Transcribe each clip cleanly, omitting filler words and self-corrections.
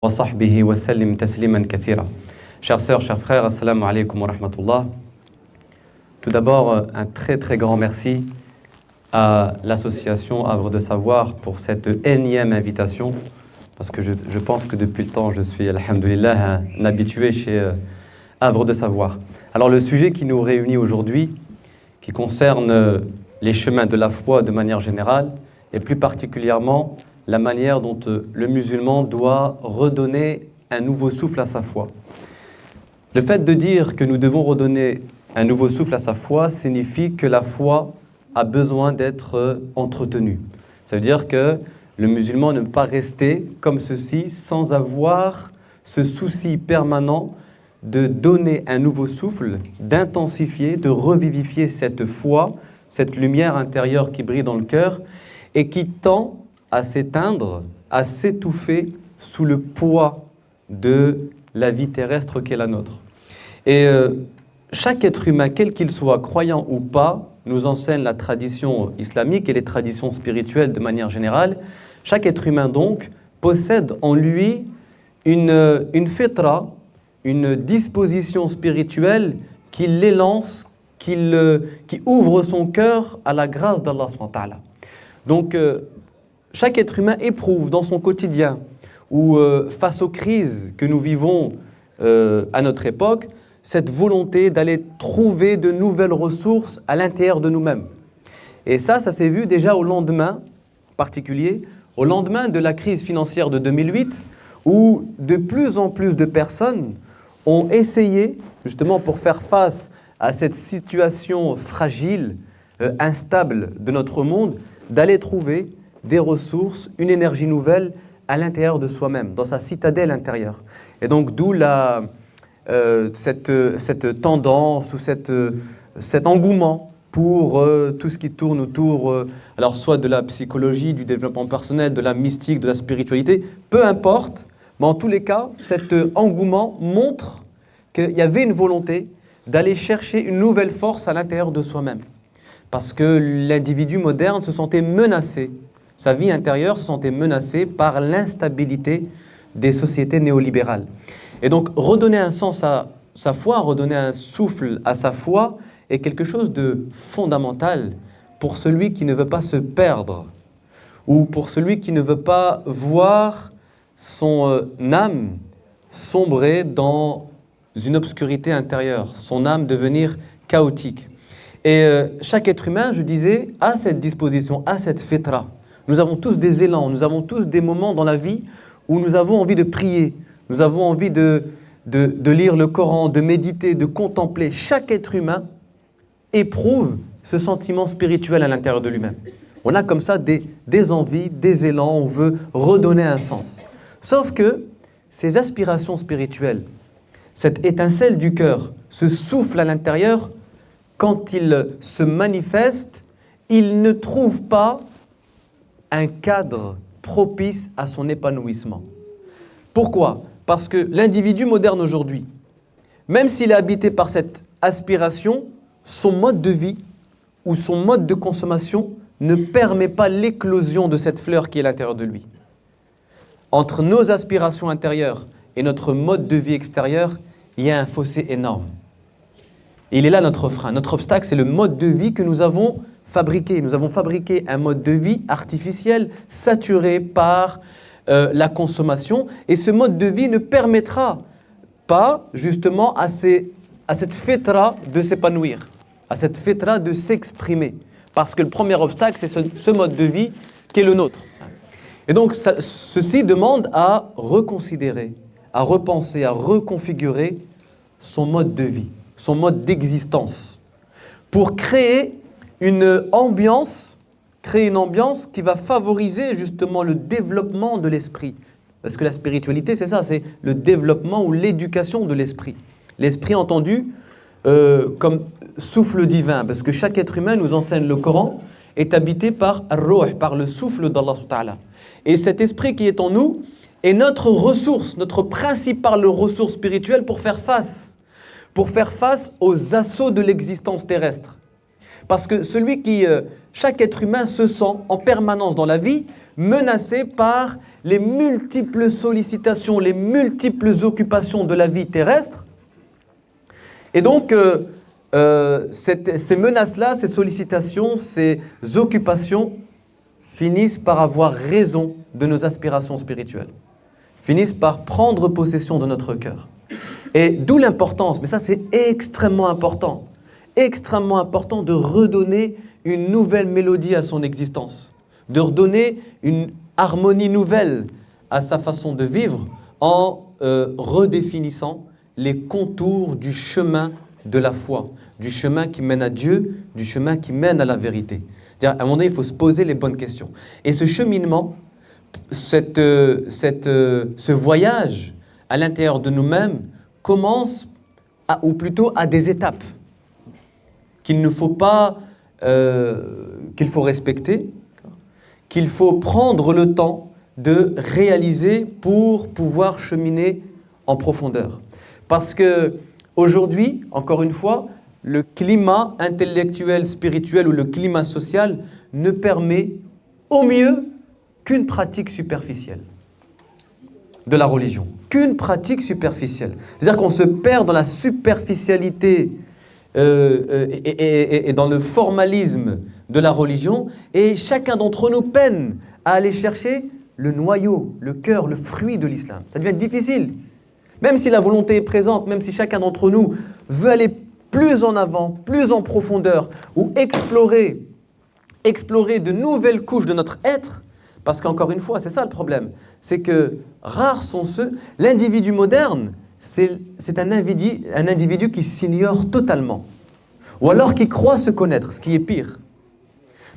wa sahbihi wa sallim tasliman kathira. Chères sœurs, chers frères, assalamu alaikum wa rahmatullah. Tout d'abord, un très très grand merci à l'association Havre de Savoir pour cette énième invitation, parce que je pense que depuis le temps, je suis, alhamdoulilah, un habitué chez Havre de Savoir. Alors le sujet qui nous réunit aujourd'hui, qui concerne les chemins de la foi de manière générale, et plus particulièrement la manière dont le musulman doit redonner un nouveau souffle à sa foi. Le fait de dire que nous devons redonner un nouveau souffle à sa foi signifie que la foi a besoin d'être entretenue. Ça veut dire que le musulman ne peut pas rester comme ceci sans avoir ce souci permanent de donner un nouveau souffle, d'intensifier, de revivifier cette foi, cette lumière intérieure qui brille dans le cœur et qui tend à s'éteindre, à s'étouffer sous le poids de la vie terrestre qui est la nôtre. Et chaque être humain, quel qu'il soit, croyant ou pas, nous enseigne la tradition islamique et les traditions spirituelles de manière générale. Chaque être humain donc possède en lui une fitra, une disposition spirituelle qui l'élance, qui ouvre son cœur à la grâce d'Allah subhanahu wa ta'ala. Donc chaque être humain éprouve dans son quotidien ou face aux crises que nous vivons à notre époque, cette volonté d'aller trouver de nouvelles ressources à l'intérieur de nous-mêmes. Et ça s'est vu déjà au lendemain, en particulier, au lendemain de la crise financière de 2008, où de plus en plus de personnes ont essayé, justement pour faire face à cette situation fragile, instable de notre monde, d'aller trouver des ressources, une énergie nouvelle à l'intérieur de soi-même, dans sa citadelle intérieure. Et donc d'où cette tendance ou cet engouement pour tout ce qui tourne autour, alors soit de la psychologie, du développement personnel, de la mystique, de la spiritualité, peu importe, mais en tous les cas, cet engouement montre qu'il y avait une volonté d'aller chercher une nouvelle force à l'intérieur de soi-même. Parce que l'individu moderne se sentait menacé, sa vie intérieure se sentait menacée par l'instabilité des sociétés néolibérales. Et donc, redonner un sens à sa foi, redonner un souffle à sa foi est quelque chose de fondamental pour celui qui ne veut pas se perdre ou pour celui qui ne veut pas voir son âme sombrer dans une obscurité intérieure, son âme devenir chaotique. Et chaque être humain, je disais, a cette disposition, a cette fitra. Nous avons tous des élans, nous avons tous des moments dans la vie où nous avons envie de prier, nous avons envie de lire le Coran, de méditer, de contempler. Chaque être humain éprouve ce sentiment spirituel à l'intérieur de lui-même. On a comme ça des envies, des élans, on veut redonner un sens. Sauf que ces aspirations spirituelles, cette étincelle du cœur, ce souffle à l'intérieur, quand il se manifeste, il ne trouve pas un cadre propice à son épanouissement. Pourquoi ? Parce que l'individu moderne aujourd'hui, même s'il est habité par cette aspiration, son mode de vie ou son mode de consommation ne permet pas l'éclosion de cette fleur qui est à l'intérieur de lui. Entre nos aspirations intérieures et notre mode de vie extérieur, il y a un fossé énorme. Et il est là notre frein. Notre obstacle, c'est le mode de vie que nous avons fabriqué. Nous avons fabriqué un mode de vie artificiel, saturé par la consommation. Et ce mode de vie ne permettra pas, justement, à cette fitra de s'épanouir, à cette fitra de s'exprimer. Parce que le premier obstacle, c'est ce mode de vie qui est le nôtre. Et donc, ceci demande à reconsidérer, à repenser, à reconfigurer son mode de vie, son mode d'existence, pour créer une ambiance qui va favoriser justement le développement de l'esprit. Parce que la spiritualité, c'est ça, c'est le développement ou l'éducation de l'esprit. L'esprit entendu comme souffle divin, parce que chaque être humain, nous enseigne le Coran, est habité par ar-ruh, par le souffle d'Allah subhanahu wa ta'ala. Et cet esprit qui est en nous est notre ressource, notre principale ressource spirituelle pour faire face aux assauts de l'existence terrestre. Parce que chaque être humain se sent en permanence dans la vie menacé par les multiples sollicitations, les multiples occupations de la vie terrestre. Et donc, ces menaces-là, ces sollicitations, ces occupations finissent par avoir raison de nos aspirations spirituelles, finissent par prendre possession de notre cœur. Et d'où l'importance, mais ça c'est extrêmement important de redonner une nouvelle mélodie à son existence, de redonner une harmonie nouvelle à sa façon de vivre en redéfinissant les contours du chemin de la foi, du chemin qui mène à Dieu, du chemin qui mène à la vérité. C'est-à-dire, à un moment donné, il faut se poser les bonnes questions. Et ce cheminement, ce voyage à l'intérieur de nous-mêmes commence, ou plutôt à des étapes qu'il faut respecter, qu'il faut prendre le temps de réaliser pour pouvoir cheminer en profondeur. Parce que aujourd'hui, encore une fois, le climat intellectuel, spirituel ou le climat social ne permet au mieux qu'une pratique superficielle de la religion, qu'une pratique superficielle. C'est-à-dire qu'on se perd dans la superficialité et dans le formalisme de la religion, et chacun d'entre nous peine à aller chercher le noyau, le cœur, le fruit de l'islam. Ça devient difficile. Même si la volonté est présente, même si chacun d'entre nous veut aller plus en avant, plus en profondeur, ou explorer de nouvelles couches de notre être, parce qu'encore une fois, c'est ça le problème, c'est que rares sont ceux, l'individu moderne, c'est un individu qui s'ignore totalement, ou alors qui croit se connaître, ce qui est pire.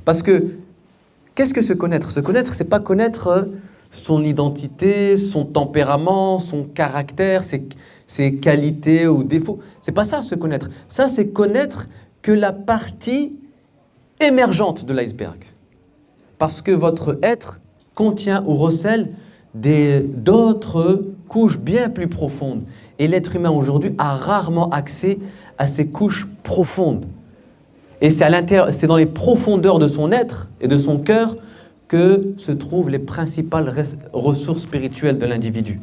Parce que, qu'est-ce que se connaître? Se connaître, c'est pas connaître son identité, son tempérament, son caractère, ses qualités ou défauts. C'est pas ça, se connaître. Ça, c'est connaître que la partie émergente de l'iceberg. Parce que votre être contient ou recèle d'autres couches bien plus profondes. Et l'être humain aujourd'hui a rarement accès à ces couches profondes. Et c'est dans les profondeurs de son être et de son cœur que se trouvent les principales ressources spirituelles de l'individu.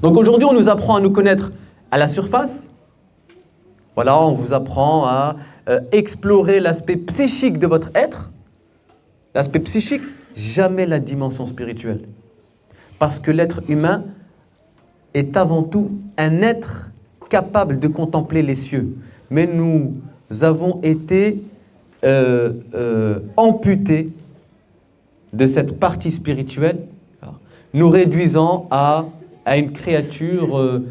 Donc aujourd'hui, on nous apprend à nous connaître à la surface. Voilà, on vous apprend à explorer l'aspect psychique de votre être. L'aspect psychique, jamais la dimension spirituelle. Parce que l'être humain est avant tout un être capable de contempler les cieux. Mais nous avons été amputés de cette partie spirituelle, nous réduisant à une créature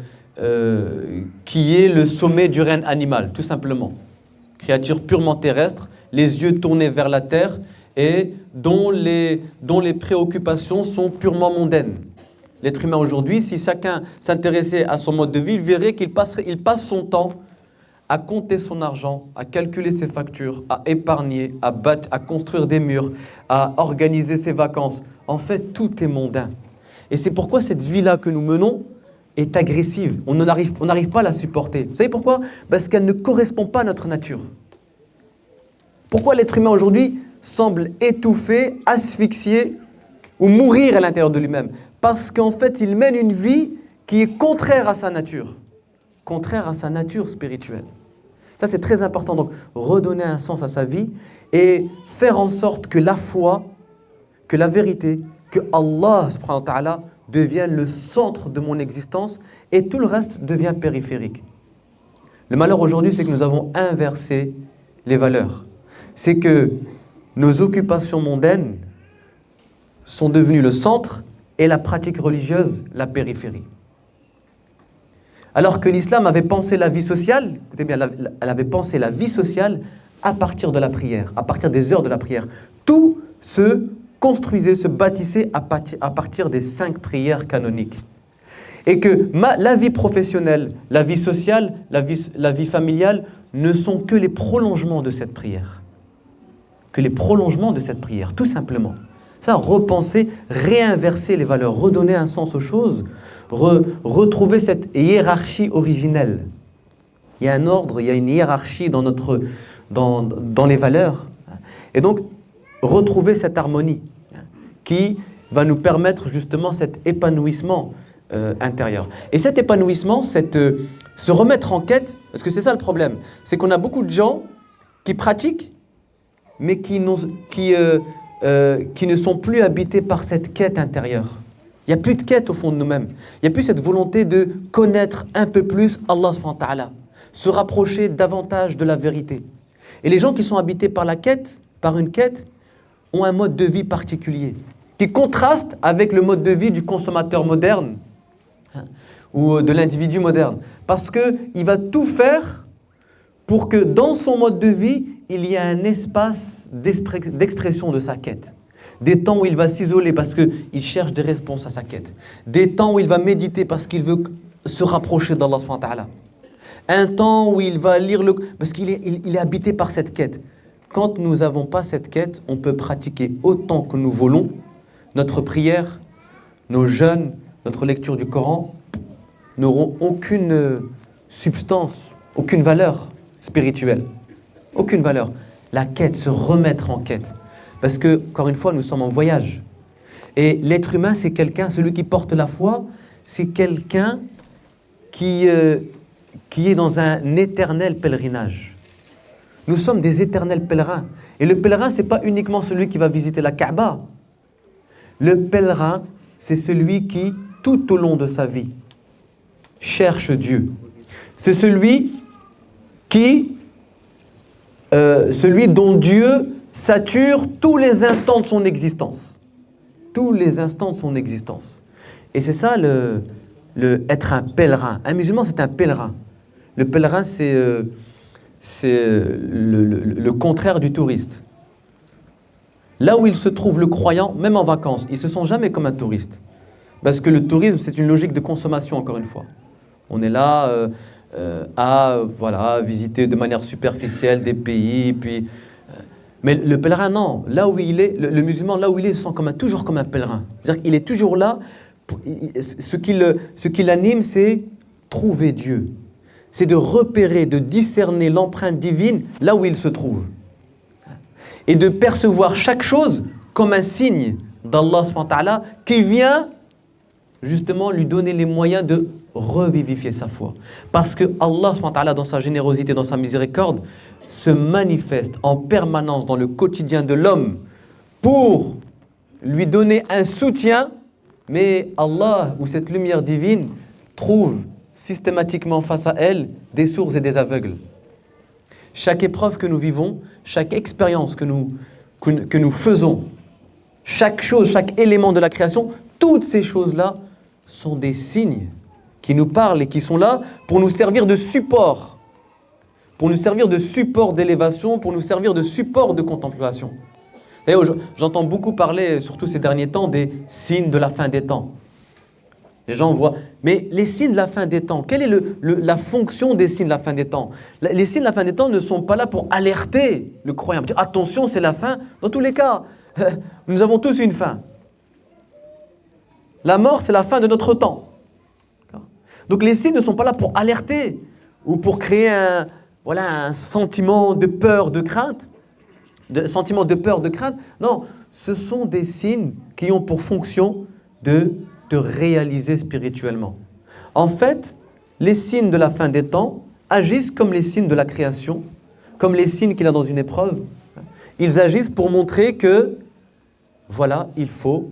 qui est le sommet du règne animal, tout simplement. Créature purement terrestre, les yeux tournés vers la terre et dont les préoccupations sont purement mondaines. L'être humain aujourd'hui, si chacun s'intéressait à son mode de vie, il verrait qu'il passe son temps à compter son argent, à calculer ses factures, à épargner, à construire des murs, à organiser ses vacances. En fait, tout est mondain. Et c'est pourquoi cette vie-là que nous menons est agressive. On n'arrive pas à la supporter. Vous savez pourquoi? Parce qu'elle ne correspond pas à notre nature. Pourquoi l'être humain aujourd'hui semble étouffé, asphyxié ou mourir à l'intérieur de lui-même? Parce qu'en fait, il mène une vie qui est contraire à sa nature spirituelle. Ça, c'est très important. Donc, redonner un sens à sa vie et faire en sorte que la foi, que la vérité, que Allah subhanahu wa ta'ala devienne le centre de mon existence et tout le reste devient périphérique. Le malheur aujourd'hui, c'est que nous avons inversé les valeurs. C'est que nos occupations mondaines sont devenues le centre et la pratique religieuse la périphérie. Alors que l'islam avait pensé la vie sociale, écoutez bien, elle avait pensé la vie sociale à partir de la prière, à partir des heures de la prière. Tout se construisait, se bâtissait à partir des 5 prières canoniques. Et que la vie professionnelle, la vie sociale, la vie familiale ne sont que les prolongements de cette prière. Que les prolongements de cette prière, tout simplement. Ça, repenser, réinverser les valeurs, redonner un sens aux choses, retrouver cette hiérarchie originelle. Il y a un ordre, il y a une hiérarchie dans dans les valeurs. Et donc, retrouver cette harmonie qui va nous permettre justement cet épanouissement intérieur. Et cet épanouissement, se remettre en quête, parce que c'est ça le problème, c'est qu'on a beaucoup de gens qui pratiquent, mais qui ne sont plus habités par cette quête intérieure. Il n'y a plus de quête au fond de nous-mêmes. Il n'y a plus cette volonté de connaître un peu plus Allah subhanahu wa ta'ala, se rapprocher davantage de la vérité. Et les gens qui sont habités par la quête, par une quête, ont un mode de vie particulier, qui contraste avec le mode de vie du consommateur moderne, ou de l'individu moderne. Parce qu'il va tout faire pour que dans son mode de vie, il y ait un espace d'expression de sa quête. Des temps où il va s'isoler parce qu'il cherche des réponses à sa quête. Des temps où il va méditer parce qu'il veut se rapprocher d'Allah subhanahu wa ta'ala. Un temps où il va lire parce qu'il est habité par cette quête. Quand nous n'avons pas cette quête, on peut pratiquer autant que nous voulons notre prière, nos jeûnes, notre lecture du Coran n'auront aucune substance, aucune valeur spirituelle. Aucune valeur. La quête, se remettre en quête. Parce que, encore une fois, nous sommes en voyage. Et l'être humain, c'est quelqu'un, celui qui porte la foi, c'est quelqu'un qui est dans un éternel pèlerinage. Nous sommes des éternels pèlerins. Et le pèlerin, ce n'est pas uniquement celui qui va visiter la Kaaba. Le pèlerin, c'est celui qui, tout au long de sa vie, cherche Dieu. C'est celui dont Dieu sature tous les instants de son existence. Tous les instants de son existence. Et c'est ça être un pèlerin. Un musulman, c'est un pèlerin. Le pèlerin, c'est le contraire du touriste. Là où il se trouve le croyant, même en vacances, il ne se sent jamais comme un touriste. Parce que le tourisme, c'est une logique de consommation, encore une fois. On est là à visiter de manière superficielle des pays, puis... mais le pèlerin, non. Là où il est, le musulman, là où il est, il se sent toujours comme un pèlerin. C'est-à-dire qu'il est toujours là. Ce qui l'anime, c'est trouver Dieu. C'est de repérer, de discerner l'empreinte divine là où il se trouve. Et de percevoir chaque chose comme un signe d'Allah subhanahu wa ta'ala qui vient justement lui donner les moyens de revivifier sa foi. Parce que Allah subhanahu wa ta'ala, dans sa générosité, dans sa miséricorde, se manifeste en permanence dans le quotidien de l'homme pour lui donner un soutien, mais Allah, ou cette lumière divine, trouve systématiquement face à elle des sourds et des aveugles. Chaque épreuve que nous vivons, chaque expérience que nous faisons, chaque chose, chaque élément de la création, toutes ces choses-là sont des signes qui nous parlent et qui sont là pour nous servir de support. Pour nous servir de support d'élévation, pour nous servir de support de contemplation. D'ailleurs, j'entends beaucoup parler, surtout ces derniers temps, des signes de la fin des temps. Les gens voient, mais les signes de la fin des temps, quelle est la fonction des signes de la fin des temps? Les signes de la fin des temps ne sont pas là pour alerter le croyant. Dire, attention, c'est la fin. Dans tous les cas, nous avons tous une fin. La mort, c'est la fin de notre temps. Donc les signes ne sont pas là pour alerter ou pour créer un sentiment de peur, de crainte. Sentiment de peur, de crainte. Non, ce sont des signes qui ont pour fonction de réaliser spirituellement. En fait, les signes de la fin des temps agissent comme les signes de la création, comme les signes qu'il y a dans une épreuve. Ils agissent pour montrer que, voilà, il faut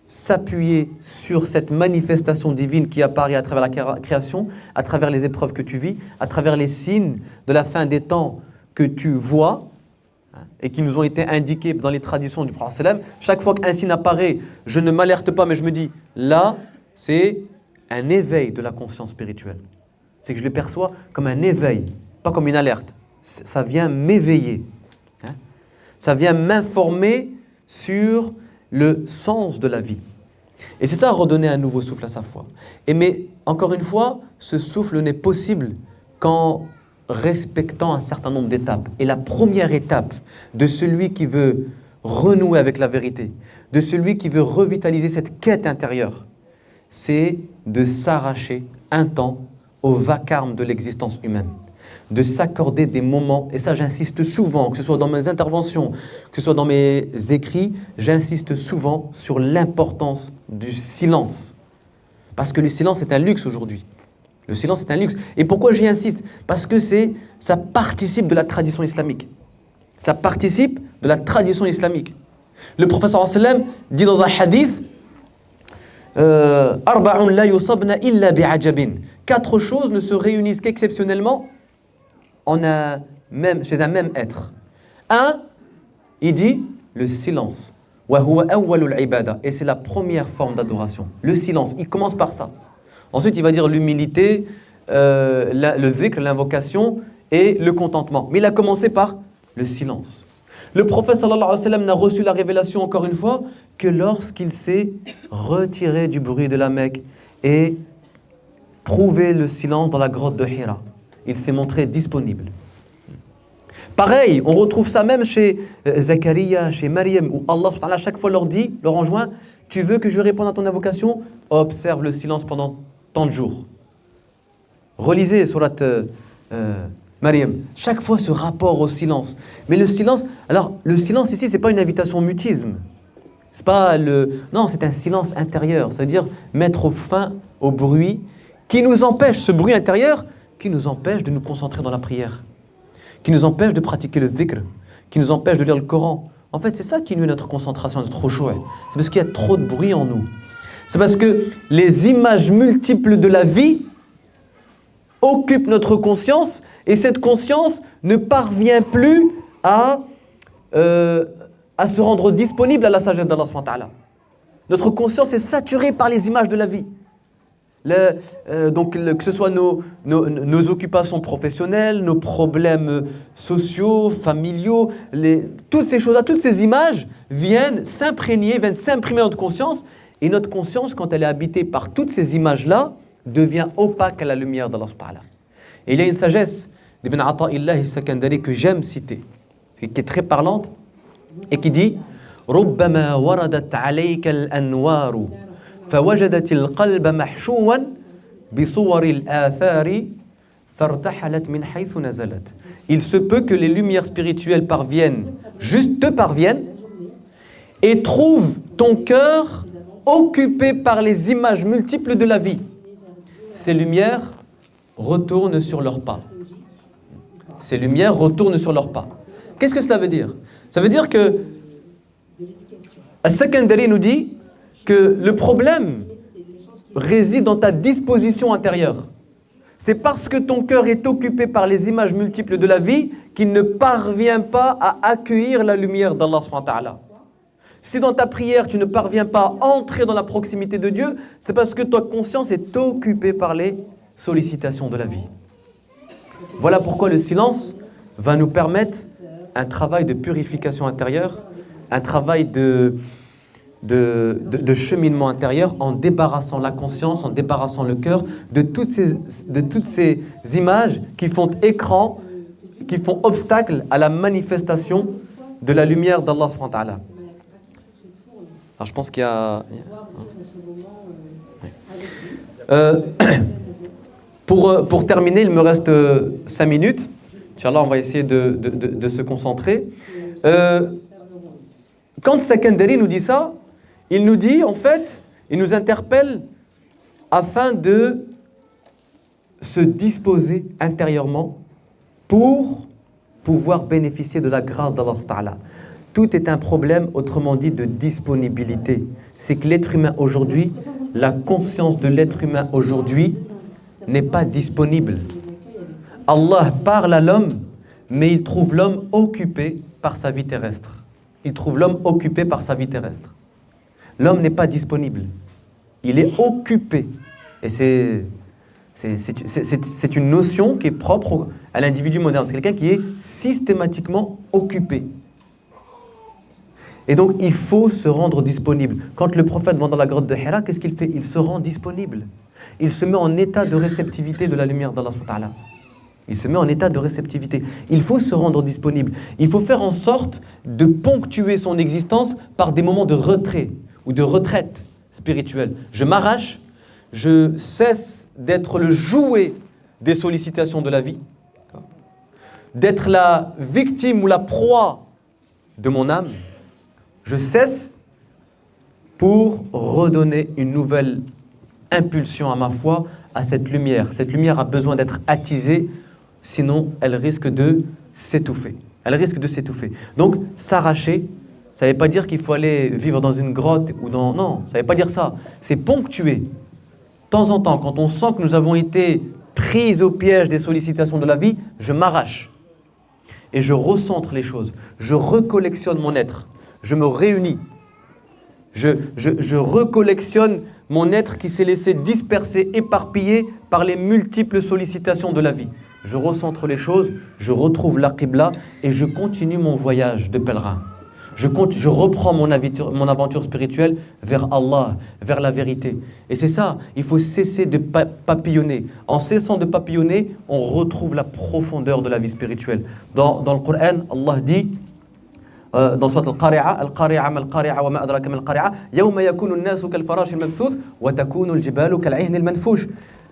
s'appuyer sur cette manifestation divine qui apparaît à travers la création, à travers les épreuves que tu vis, à travers les signes de la fin des temps que tu vois, et qui nous ont été indiqués dans les traditions du prophète sallam. Chaque fois qu'un signe apparaît, je ne m'alerte pas, mais je me dis, là, c'est un éveil de la conscience spirituelle. C'est que je le perçois comme un éveil, pas comme une alerte. Ça vient m'éveiller. Ça vient m'informer sur le sens de la vie. Et c'est ça, redonner un nouveau souffle à sa foi. Mais, encore une fois, ce souffle n'est possible qu'en respectant un certain nombre d'étapes. Et la première étape de celui qui veut renouer avec la vérité, de celui qui veut revitaliser cette quête intérieure, c'est de s'arracher un temps au vacarme de l'existence humaine. de s'accorder des moments, et ça j'insiste souvent, que ce soit dans mes interventions, que ce soit dans mes écrits, j'insiste souvent sur l'importance du silence. Parce que le silence est un luxe aujourd'hui. Le silence est un luxe. Et pourquoi j'y insiste? Parce que ça participe de la tradition islamique. Ça participe de la tradition islamique. Le prophète sallallahu alayhi wa sallam dit dans un hadith Arba'un la yusabna illa bi'ajabin. 4 choses ne se réunissent qu'exceptionnellement chez un même être. 1, il dit le silence. Wa huwa awwalul ibada. Et c'est la première forme d'adoration. Le silence, il commence par ça. Ensuite, il va dire l'humilité, le zikr, l'invocation et le contentement. Mais il a commencé par le silence. Le prophète sallallahu alayhi wa sallam n'a reçu la révélation, encore une fois, que lorsqu'il s'est retiré du bruit de la Mecque et trouvé le silence dans la grotte de Hira. Il s'est montré disponible. Pareil, on retrouve ça même chez Zachariah, chez Maryam, où Allah à chaque fois leur enjoint, tu veux que je réponde à ton invocation? Observe le silence pendant tant de jours. Relisez surat Maryam. Chaque fois ce rapport au silence. Mais le silence ici, c'est pas une invitation au mutisme. Non, c'est un silence intérieur. Ça veut dire mettre fin au bruit qui nous empêche, ce bruit intérieur, qui nous empêche de nous concentrer dans la prière, qui nous empêche de pratiquer le dhikr, qui nous empêche de lire le Coran. En fait, c'est ça qui nuit notre concentration, notre khushu'. C'est parce qu'il y a trop de bruit en nous. C'est parce que les images multiples de la vie occupent notre conscience et cette conscience ne parvient plus à se rendre disponible à la sagesse d'Allah subhanahu wa ta'ala. Notre conscience est saturée par les images de la vie. Que ce soit nos occupations professionnelles, nos problèmes sociaux, familiaux, toutes ces choses-là, toutes ces images viennent s'imprimer dans notre conscience. Et notre conscience, quand elle est habitée par toutes ces images-là, devient opaque à la lumière d'Allah subhanahu wa ta'ala. Et il y a une sagesse d'Ibn Ata'illah al-Sakandari que j'aime citer, qui est très parlante, et qui dit ربما وردت عليك الأنوار فوجدت القلب محشوا بصور الآثار فارتحلت من حيث نزلت. Il se peut que les lumières spirituelles te parviennent et trouvent ton cœur occupé par les images multiples de la vie. Ces lumières retournent sur leurs pas. Ces lumières retournent sur leurs pas. Qu'est-ce que cela veut dire? Ça veut dire que Al-Sakandari nous dit que le problème réside dans ta disposition intérieure. C'est parce que ton cœur est occupé par les images multiples de la vie qu'il ne parvient pas à accueillir la lumière d'Allah subhanahu wa ta'ala. Si dans ta prière tu ne parviens pas à entrer dans la proximité de Dieu, c'est parce que ta conscience est occupée par les sollicitations de la vie. Voilà pourquoi le silence va nous permettre un travail de purification intérieure, un travail de cheminement intérieur en débarrassant la conscience, en débarrassant le cœur de toutes ces images qui font écran, qui font obstacle à la manifestation de la lumière d'Allah subhanahu wa ta'ala. Alors je pense qu'il y a... Pour terminer, il me reste 5 minutes. Inch'Allah, on va essayer de se concentrer. Quand Sakandari nous dit ça, il nous dit, en fait, il nous interpelle afin de se disposer intérieurement pour pouvoir bénéficier de la grâce d'Allah Ta'ala. Tout est un problème, autrement dit, de disponibilité. C'est que l'être humain aujourd'hui, la conscience de l'être humain aujourd'hui n'est pas disponible. Allah parle à l'homme, mais il trouve l'homme occupé par sa vie terrestre. Il trouve l'homme occupé par sa vie terrestre. L'homme n'est pas disponible. Il est occupé. Et c'est une notion qui est propre à l'individu moderne. C'est quelqu'un qui est systématiquement occupé. Et donc, il faut se rendre disponible. Quand le prophète va dans la grotte de Hira, qu'est-ce qu'il fait? Il se rend disponible. Il se met en état de réceptivité de la lumière d'Allah subhanahu wa ta'ala. Il se met en état de réceptivité. Il faut se rendre disponible. Il faut faire en sorte de ponctuer son existence par des moments de retrait ou de retraite spirituelle. Je m'arrache, je cesse d'être le jouet des sollicitations de la vie. d'être la victime ou la proie de mon âme. Je cesse pour redonner une nouvelle impulsion à ma foi, à cette lumière. Cette lumière a besoin d'être attisée, sinon elle risque de s'étouffer. Elle risque de s'étouffer. Donc, s'arracher, ça ne veut pas dire qu'il faut aller vivre dans une grotte ou dans... Non, ça ne veut pas dire ça. C'est ponctuer. De temps en temps, quand on sent que nous avons été pris au piège des sollicitations de la vie, je m'arrache. Et je recentre les choses. Je recollectionne mon être. Je me réunis. Je recollectionne mon être qui s'est laissé disperser, éparpillé par les multiples sollicitations de la vie. Je recentre les choses, je retrouve la Qibla et je continue mon voyage de pèlerin. Je reprends mon aventure spirituelle vers Allah, vers la vérité. Et c'est ça, il faut cesser de papillonner. En cessant de papillonner, on retrouve la profondeur de la vie spirituelle. Dans le Coran, Allah dit, dans Surat Al-Qari'a, Al-Qari'a ma Al-Qari'a wa ma adraka ma Al-Qari'a, yawma yakunu an-nasu kal-farashi al-mabthuth wa takunu al-jibalu kal-'ihni al-manfush.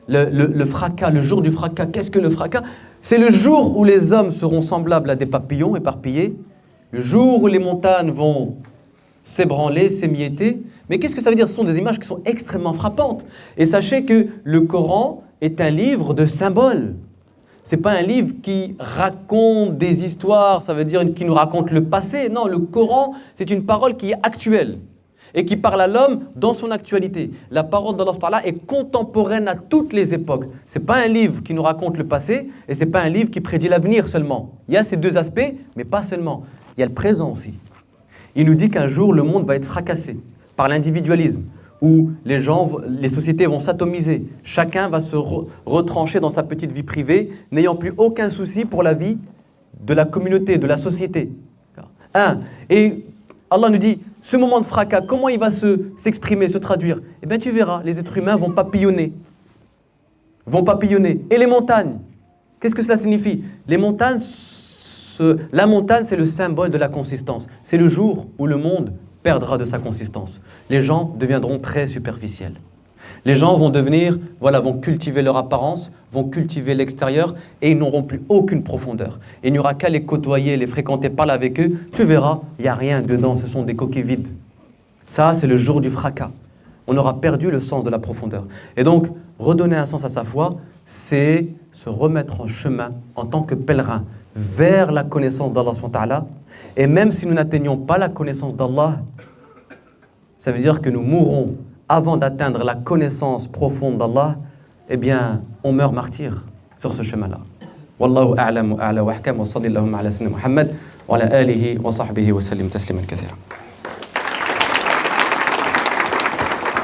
Le fracas, le jour du fracas, qu'est-ce que le fracas? C'est le jour où les hommes seront semblables à des papillons éparpillés, le jour où les montagnes vont s'ébranler, s'émietter. Mais qu'est-ce que ça veut dire? Ce sont des images qui sont extrêmement frappantes. Et sachez que le Coran est un livre de symboles. Ce n'est pas un livre qui raconte des histoires, ça veut dire qui nous raconte le passé. Non, le Coran, c'est une parole qui est actuelle et qui parle à l'homme dans son actualité. La parole d'Allah est contemporaine à toutes les époques. Ce n'est pas un livre qui nous raconte le passé et ce n'est pas un livre qui prédit l'avenir seulement. Il y a ces deux aspects, mais pas seulement. Il y a le présent aussi. Il nous dit qu'un jour, le monde va être fracassé par l'individualisme, où les sociétés vont s'atomiser. Chacun va se retrancher dans sa petite vie privée, n'ayant plus aucun souci pour la vie de la communauté, de la société. Et Allah nous dit, ce moment de fracas, comment il va s'exprimer, se traduire? Eh bien, tu verras, les êtres humains vont papillonner. Et les montagnes, qu'est-ce que cela signifie? Les montagnes, la montagne, c'est le symbole de la consistance. C'est le jour où le monde perdra de sa consistance. Les gens deviendront très superficiels. Les gens vont vont cultiver leur apparence, vont cultiver l'extérieur et ils n'auront plus aucune profondeur. Et il n'y aura qu'à les côtoyer, les fréquenter, parler avec eux. Tu verras, il n'y a rien dedans, ce sont des coquilles vides. Ça, c'est le jour du fracas. On aura perdu le sens de la profondeur. Et donc, redonner un sens à sa foi, c'est se remettre en chemin en tant que pèlerin vers la connaissance d'Allah subhanahu wa ta'ala. Et même si nous n'atteignons pas la connaissance d'Allah, ça veut dire que nous mourrons avant d'atteindre la connaissance profonde d'Allah. Eh bien, on meurt martyr sur ce chemin-là. Wallahu a'lam wa a'la wa ahkam wa sallallahu ala sayyidina Muhammad wa ala alihi wa sahbihi wa sallim tasliman kathira.